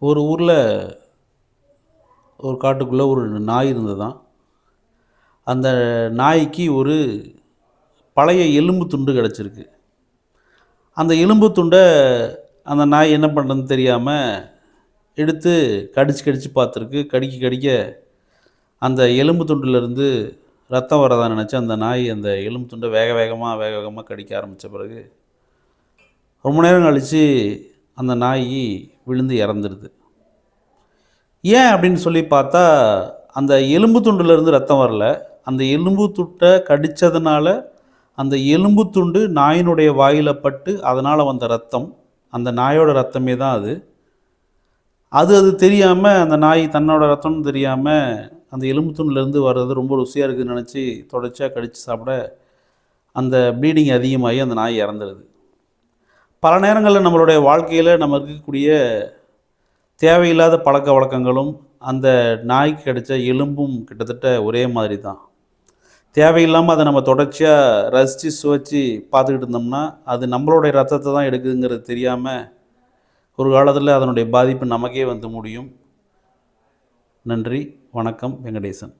ஒரு ஊரில் ஒரு காட்டுக்குள்ளே ஒரு நாய் இருந்ததாம். அந்த நாய்க்கு ஒரு பழைய எலும்பு துண்டு கிடச்சிருக்கு. அந்த எலும்பு துண்டை அந்த நாய் என்ன பண்ணுறதுன்னு தெரியாமல் எடுத்து கடிச்சு கடிச்சு பார்த்துருக்கு. கடிக்க கடிக்க அந்த எலும்பு துண்டுலேருந்து ரத்தம் வரதா நினச்சி அந்த நாய் அந்த எலும்பு துண்டை வேக வேகமாக கடிக்க ஆரம்பித்த பிறகு ரொம்ப நேரம் கழித்து அந்த நாய் விழுந்து இறந்துடுது. ஏன் அப்படின்னு சொல்லி பார்த்தா, அந்த எலும்பு துண்டுலேருந்து ரத்தம் வரல. அந்த எலும்பு துண்டை கடித்ததுனால அந்த எலும்பு துண்டு நாயினுடைய வாயில் பட்டு அதனால் வந்த ரத்தம், அந்த நாயோட ரத்தமே தான் அது. அது தெரியாமல் அந்த நாய் தன்னோட ரத்தம்னு தெரியாமல் அந்த எலும்பு துண்டுலேருந்து வர்றது ரொம்ப ருசியாக இருக்குதுன்னு நினச்சி தொடர்ச்சியாக கடித்து சாப்பிட அந்த ப்ளீடிங் அதிகமாகி அந்த நாய் இறந்துடுது. பல நேரங்களில் நம்மளுடைய வாழ்க்கையில் நம்ம இருக்கக்கூடிய தேவையில்லாத பழக்க வழக்கங்களும் அந்த நாய்க்கு கிடைச்ச எலும்பும் கிட்டத்தட்ட ஒரே மாதிரி தான். தேவையில்லாமல் அதை நம்ம தொடர்ச்சியாக ரசித்து சுவைச்சு பார்த்துக்கிட்டு இருந்தோம்னா அது நம்மளுடைய ரத்தத்தை தான் எடுக்குதுங்கிறது தெரியாமல் ஒரு காலத்தில் அதனுடைய பாதிப்பு நமக்கே வந்து முடியும். நன்றி, வணக்கம். வெங்கடேசன்.